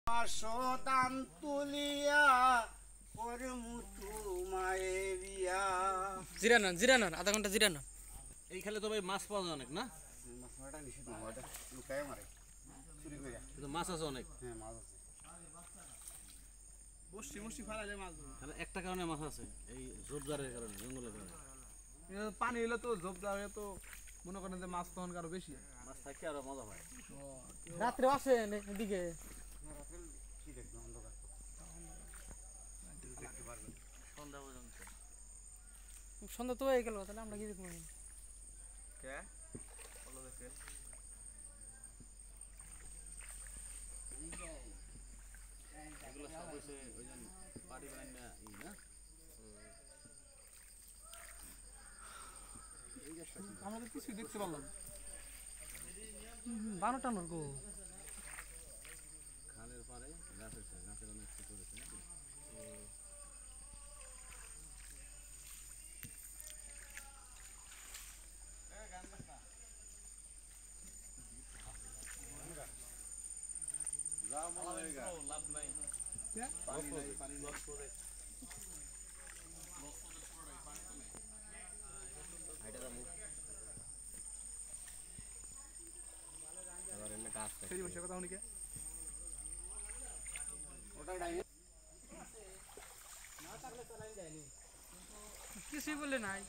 দান তুলিয়া করমুতু মায়ে বিয়া। জিরানন আধা ঘন্টা জিরানন। এই খেলে তো ভাই মাছ পাওয়া যায় অনেক না? মাছ মারাটা নিষেধ না, ওটা লুকায় মারে চুরি করে। কিন্তু মাছ আছে অনেক। হ্যাঁ মাছ আছে, বসি বসি ফালাইলে মাছ ধরে। তাহলে একটা কারণে মাছ আছে, এই ঝোপঝাড়ের কারণে, জঙ্গলের কারণে। পানি হলে তো ঝোপঝাড় হয়ে তো মনে করেন যে মাছ তখন আরো বেশি। মাছ থাকলে আরো মজা হয়। রাত্রে আসেন এদিকে? কি দেখবো অন্ধকার তো, দেখতে পারবেন সন্ধ্যা পর্যন্ত। সন্ধ্যা তো হয়ে গেল, তাহলে আমরা কি দেখবো? কে বলো দেখে এগুলো সব হয়েছে ওই জন্য পাটি বানাই না না। আমরা তো কিছু দেখতে পারলাম। বানো টানোর গো খালের পারে গাছ আছে, গাছের অনেক কিছু করেছে নাকি? লাভ নাই, পানি নাই, পানি লস করে। সেই বসে কথা শুনি কে ওটা ডাইনে কিছুই বললে নাই।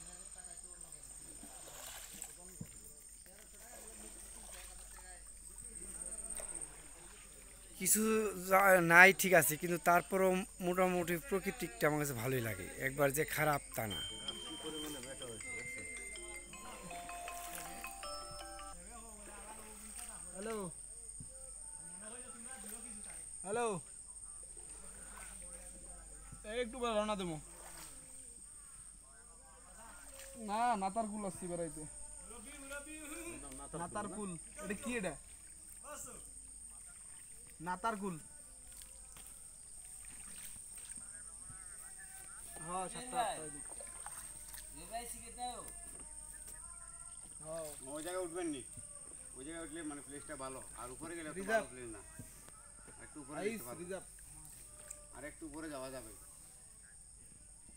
কিছু নাই ঠিক আছে, কিন্তু তারপরও মোটামুটি প্রকৃতিকটা আমার কাছে ভালোই লাগে, একবার যে খারাপ তা না। হ্যালো হ্যালো একটু বেলা রওনা দেবো না। নাতার কুল আসছি বেড়াইতে। নাতার কুল এটা কি? এটা নাতার কুল। হ্যাঁ 7টা 8টা দিক। ওই জায়গায় উঠবেন নি, ওই জায়গায় উঠলে মানে প্লেসটা ভালো, আর উপরে গেলে তো রিজার্ভ। ভালো প্লেস না। একটু উপরে আইস যেতে পারবেন, রিজার্ভ। আর একটু উপরে যাওয়া যাবে।